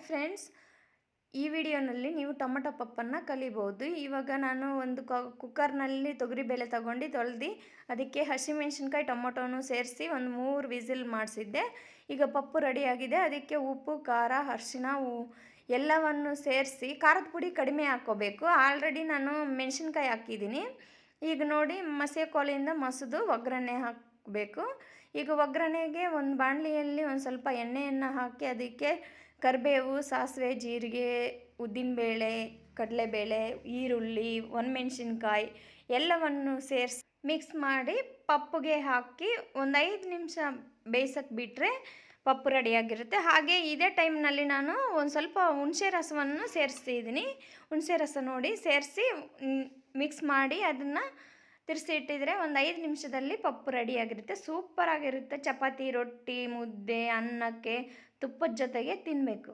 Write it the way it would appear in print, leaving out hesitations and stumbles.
Friends, ಈ ವಿಡಿಯೋನಲ್ಲಿ ನೀವು ಟೊಮೊಟೊ ಪಪ್ಪನ್ನು ಕಲಿಬೋದು. ಇವಾಗ ನಾನು ಒಂದು ಕುಕ್ಕರ್ನಲ್ಲಿ ತೊಗರಿಬೇಳೆ ತಗೊಂಡು ತೊಳೆದು ಅದಕ್ಕೆ ಹಸಿಮೆಣಸಿನ್ಕಾಯಿ ಟೊಮೊಟೊನೂ ಸೇರಿಸಿ ಒಂದು 3 ವಿಸಿಲ್ ಮಾಡಿಸಿದ್ದೆ. ಈಗ ಪಪ್ಪು ರೆಡಿಯಾಗಿದೆ. ಅದಕ್ಕೆ ಉಪ್ಪು, ಖಾರ, ಅರಿಶಿನ ಎಲ್ಲವನ್ನು ಸೇರಿಸಿ, ಖಾರದ ಪುಡಿ ಕಡಿಮೆ ಹಾಕ್ಕೋಬೇಕು. ಆಲ್ರೆಡಿ ನಾನು ಮೆಣಸಿನ್ಕಾಯಿ ಹಾಕಿದ್ದೀನಿ. ಈಗ ನೋಡಿ, ಕೋಲಿಂದ ಮಸದು ಒಗ್ಗರಣೆ ಹಾಕಬೇಕು. ಈಗ ಒಗ್ಗರಣೆಗೆ ಒಂದು ಬಾಣಲಿಯಲ್ಲಿ ಒಂದು ಸ್ವಲ್ಪ ಎಣ್ಣೆಯನ್ನು ಹಾಕಿ ಅದಕ್ಕೆ ಕರಿಬೇವು, ಸಾಸಿವೆ, ಜೀರಿಗೆ, ಉದ್ದಿನಬೇಳೆ, ಕಡಲೆಬೇಳೆ, ಈರುಳ್ಳಿ, ಒಣಮೆಣಸಿನ್ಕಾಯಿ ಎಲ್ಲವನ್ನು ಸೇರಿಸಿ ಮಿಕ್ಸ್ ಮಾಡಿ ಪಪ್ಪುಗೆ ಹಾಕಿ ಒಂದು 5 ನಿಮಿಷ ಬೇಯಿಸೋಕ್ಕೆ ಬಿಟ್ಟರೆ ಪಪ್ಪು ರೆಡಿಯಾಗಿರುತ್ತೆ. ಹಾಗೆ ಇದೇ ಟೈಮ್ನಲ್ಲಿ ನಾನು ಒಂದು ಸ್ವಲ್ಪ ಹುಣಸೆ ರಸವನ್ನು ಸೇರಿಸ್ತಿದ್ದೀನಿ. ಹುಣಸೆ ರಸ ನೋಡಿ ಸೇರಿಸಿ ಮಿಕ್ಸ್ ಮಾಡಿ ಅದನ್ನು ತಿರ್ಸಿ ಇಟ್ಟಿದ್ರೆ ಒಂದು 5 ನಿಮಿಷದಲ್ಲಿ ಪಪ್ಪು ರೆಡಿಯಾಗಿರುತ್ತೆ. ಸೂಪರಾಗಿರುತ್ತೆ. ಚಪಾತಿ, ರೊಟ್ಟಿ, ಮುದ್ದೆ, ಅನ್ನಕ್ಕೆ ತುಪ್ಪದ ಜೊತೆಗೆ ತಿನ್ನಬೇಕು.